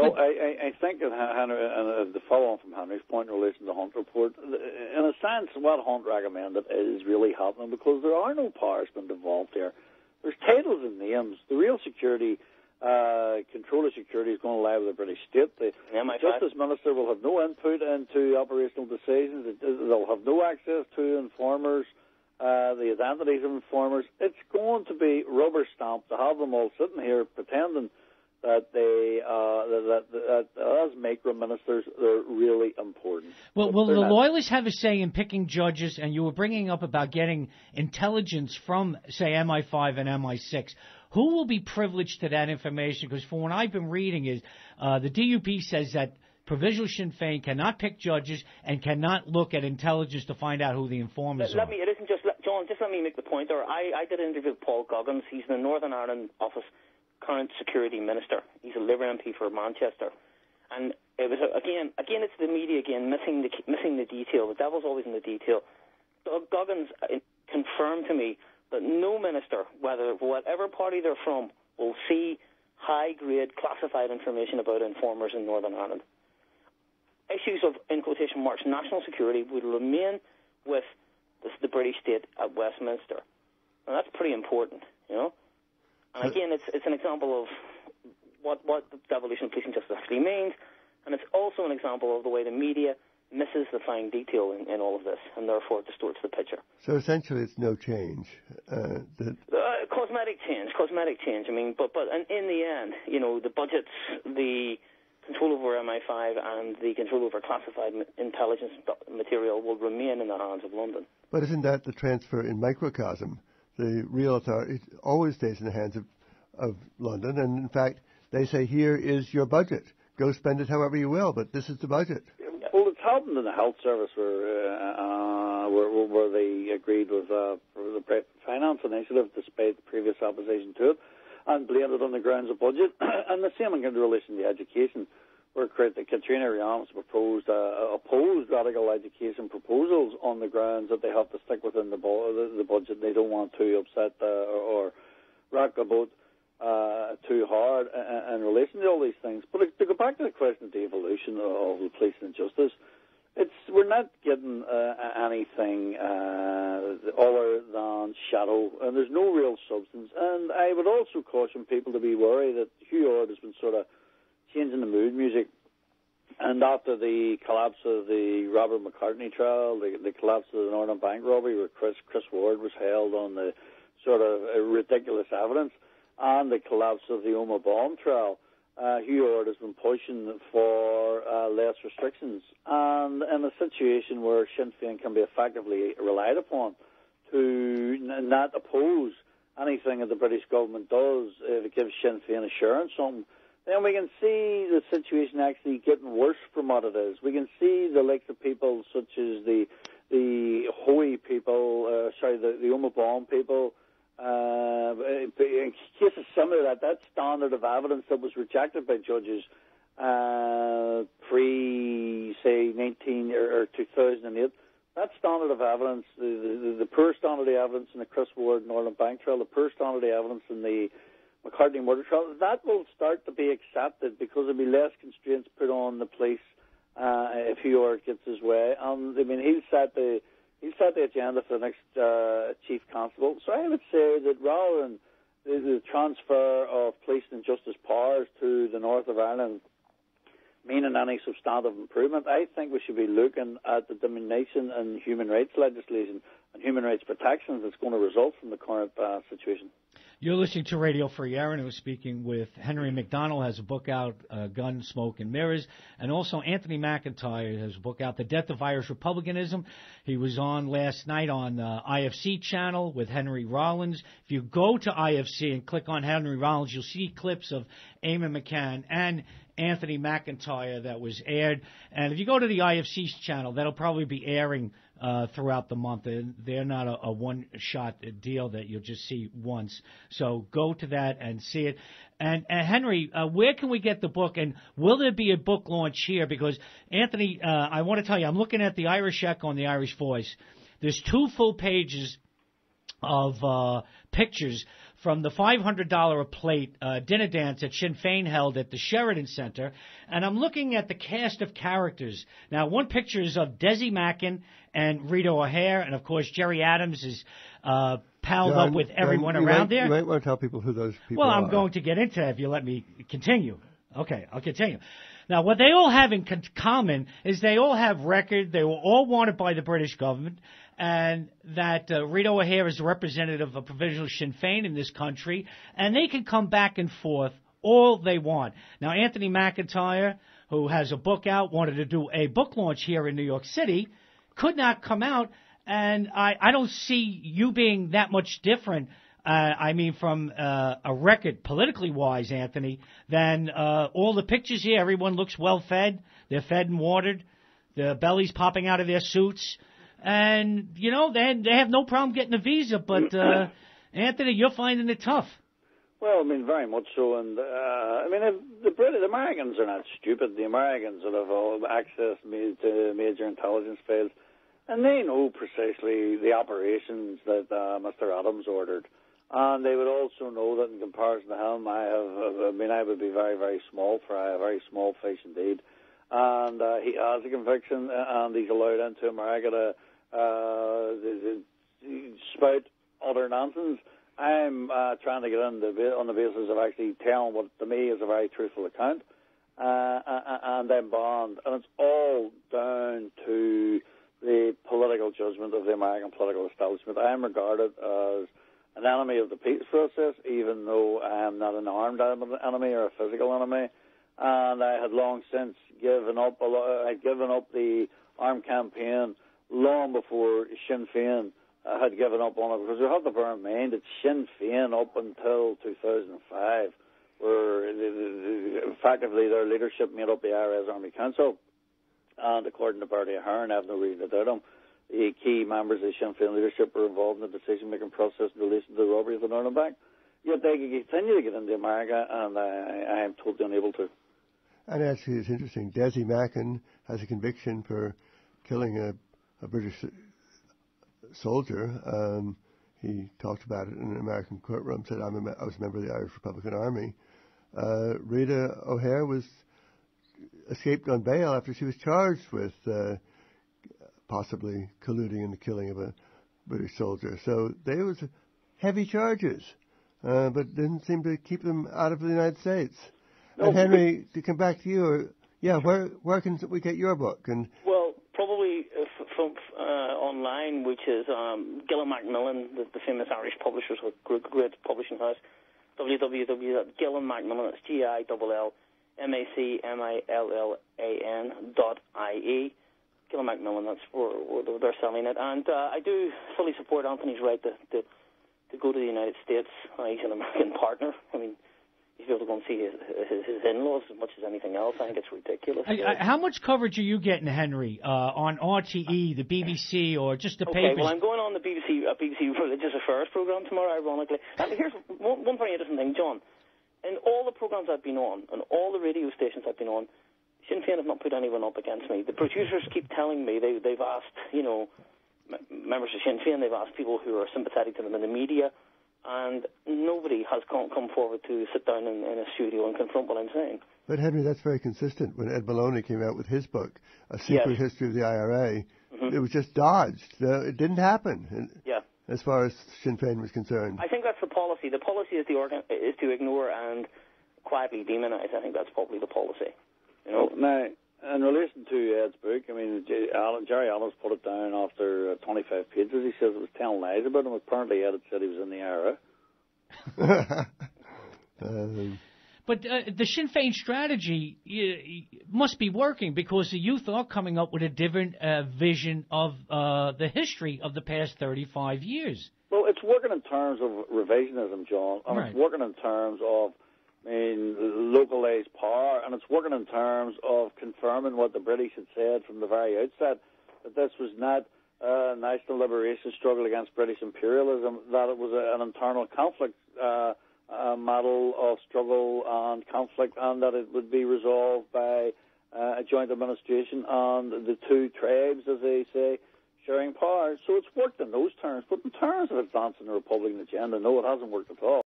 Well, I think that Henry, and the follow-on from Henry's point in relation to the Hunt report, in a sense, what Hunt recommended is really happening because there are no powers being devolved here. There's titles and names. The real security, control of security is going to lie with the British state. The Justice Minister will have no input into operational decisions. They'll have no access to informers, the identities of informers. It's going to be rubber stamped to have them all sitting here pretending that they, that as micro-ministers, they're really important. Well, will the loyalists have a say in picking judges? And you were bringing up about getting intelligence from, say, MI5 and MI6. Who will be privileged to that information? Because from what I've been reading is the DUP says that Provisional Sinn Féin cannot pick judges and cannot look at intelligence to find out who the informers are. It isn't just, John, just let me make the point there. I did an interview with Paul Goggins. He's in the Northern Ireland office, current security minister. He's a Labour MP for Manchester. And it was, again, it's the media again, missing the detail. The devil's always in the detail. Doug Goggins confirmed to me that no minister, whatever party they're from, will see high-grade classified information about informers in Northern Ireland. Issues of, in quotation marks, national security would remain with the British state at Westminster. And that's pretty important, you know. And again, it's an example of what the devolution of policing justice actually means, and it's also an example of the way the media misses the fine detail in all of this, and therefore distorts the picture. So essentially, it's no change. Cosmetic change. I mean, but in the end, you know, the budgets, the control over MI5 and the control over classified intelligence material will remain in the hands of London. But isn't that the transfer in microcosm? The real authority always stays in the hands of London, and in fact, they say, here is your budget. Go spend it however you will, but this is the budget. Well, it's happened in the health service where they agreed with the finance initiative despite the previous opposition to it and blamed it on the grounds of budget. And the same in relation to education, where Katrina Rams opposed radical education proposals on the grounds that they have to stick within the budget. They don't want to upset or rock the boat too hard in relation to all these things. But to go back to the question of the evolution of the police and justice, we're not getting anything other than shadow, and there's no real substance. And I would also caution people to be wary that Hugh Ord has been sort of changing the mood music. And after the collapse of the Robert McCartney trial, the collapse of the Northern Bank robbery, where Chris Ward was held on the sort of ridiculous evidence, and the collapse of the Oma bomb trial, Hugh Ord has been pushing for less restrictions. And in a situation where Sinn Féin can be effectively relied upon to not oppose anything that the British government does, if it gives Sinn Féin assurance on, then we can see the situation actually getting worse from what it is. We can see the likes of people such as the Hoey people, the Oma bomb people. In cases similar to that standard of evidence that was rejected by judges say 19 or 2008, that standard of evidence, the poor standard of evidence in the Chris Ward Northern Bank trial, the poor standard of evidence in the McCartney murder trial, that will start to be accepted because there'll be less constraints put on the police if Hugh Ord gets his way. And I mean, he'll set the agenda for the next chief constable. So I would say that rather than the transfer of police and justice powers to the north of Ireland meaning any substantive improvement, I think we should be looking at the diminution in human rights legislation and human rights protections that's going to result from the current situation. You're listening to Radio Free Aaron, who's speaking with Henry McDonald, has a book out, Gun, Smoke, and Mirrors, and also Anthony McIntyre has a book out, The Death of Irish Republicanism. He was on last night on IFC channel with Henry Rollins. If you go to IFC and click on Henry Rollins, you'll see clips of Eamon McCann and Anthony McIntyre that was aired. And if you go to the IFC's channel, that'll probably be airing throughout the month. They're not a one-shot deal that you'll just see once. So go to that and see it. And Henry, where can we get the book? And will there be a book launch here? Because, Anthony, I want to tell you, I'm looking at the Irish Echo and the Irish Voice. There's 2 full pages of pictures from the $500 a plate dinner dance that Sinn Féin held at the Sheridan Center, and I'm looking at the cast of characters. Now, one picture is of Desi Mackin and Rita O'Hare, and, of course, Jerry Adams is palled up with everyone around there. You might want to tell people who those people are. Well, I'm going to get into that if you let me continue. Okay, I'll continue. Now, what they all have in common is they all have record. They were all wanted by the British government, and that Rita O'Hare is a representative of provincial Sinn Féin in this country, and they can come back and forth all they want. Now, Anthony McIntyre, who has a book out, wanted to do a book launch here in New York City, could not come out, and I don't see you being that much different, from a record, politically wise, Anthony, than all the pictures here. Everyone looks well fed. They're fed and watered. Their bellies popping out of their suits. And, you know, they have no problem getting a visa. But, Anthony, you're finding it tough. Well, I mean, very much so. And, the Americans are not stupid. The Americans that have all access to major intelligence files. And they know precisely the operations that Mr. Adams ordered. And they would also know that in comparison to him, I would be very, very small fry, a very small fish indeed. And he has a conviction, and he's allowed into America to spout utter nonsense. I'm trying to get in on the basis of actually telling what to me is a very truthful account, and then bond. And it's all down to the political judgment of the American political establishment. I am regarded as an enemy of the peace process, even though I am not an armed enemy or a physical enemy. And I had long since given up the armed campaign long before Sinn Féin had given up on it, because we have to bear in mind that Sinn Féin up until 2005 were effectively their leadership made up the IRS Army Council, and according to Bertie Ahern, I have no reason to doubt him, the key members of the Sinn Féin leadership were involved in the decision-making process in relation to the robbery of the Northern Bank. Yet they continue to get into America, and I am totally unable to. And actually, it's interesting. Desi Mackin has a conviction for killing a British soldier. He talked about it in an American courtroom, said, I was a member of the Irish Republican Army. Rita O'Hare escaped on bail after she was charged with possibly colluding in the killing of a British soldier. So they was heavy charges, but didn't seem to keep them out of the United States. No, and Henry, to come back to you, where can we get your book? And well, probably from online, which is Gillan Macmillan, the famous Irish publishers, great publishing house. www.gillanmacmillan, that's GILLMACMILLAN.IE. Gillan Macmillan, that's where they're selling it. And I do fully support Anthony's right to go to the United States. He's an American partner. I mean, he's able to go and see his in-laws as much as anything else. I think it's ridiculous. How much coverage are you getting, Henry, on RTE, the BBC, or just the papers? Okay, well, I'm going on the BBC Religious Affairs programme tomorrow, ironically. And here's one very interesting thing, John. In all the programmes I've been on, and all the radio stations I've been on, Sinn Féin have not put anyone up against me. The producers keep telling me they've asked, members of Sinn Féin, they've asked people who are sympathetic to them in the media, and nobody has come forward to sit down in a studio and confront what I'm saying. But, Henry, that's very consistent. When Ed Maloney came out with his book, A Secret History of the IRA, it was just dodged. It didn't happen, as far as Sinn Féin was concerned. I think that's the policy. The policy is to ignore and quietly demonize. I think that's probably the policy. Now, in relation to Ed's book, I mean, Jerry Adams put it down after 25 pages. He says it was telling lies about him. Apparently, Ed had said he was in the IRA. But the Sinn Féin strategy must be working, because the youth are coming up with a different vision of the history of the past 35 years. Well, it's working in terms of revisionism, John, and It's working in terms of localized power, and it's working in terms of confirming what the British had said from the very outset, that this was not a national liberation struggle against British imperialism, that it was an internal conflict model of struggle and conflict, and that it would be resolved by a joint administration and the two tribes, as they say, sharing power. So it's worked in those terms, but in terms of advancing the Republican agenda, no, it hasn't worked at all.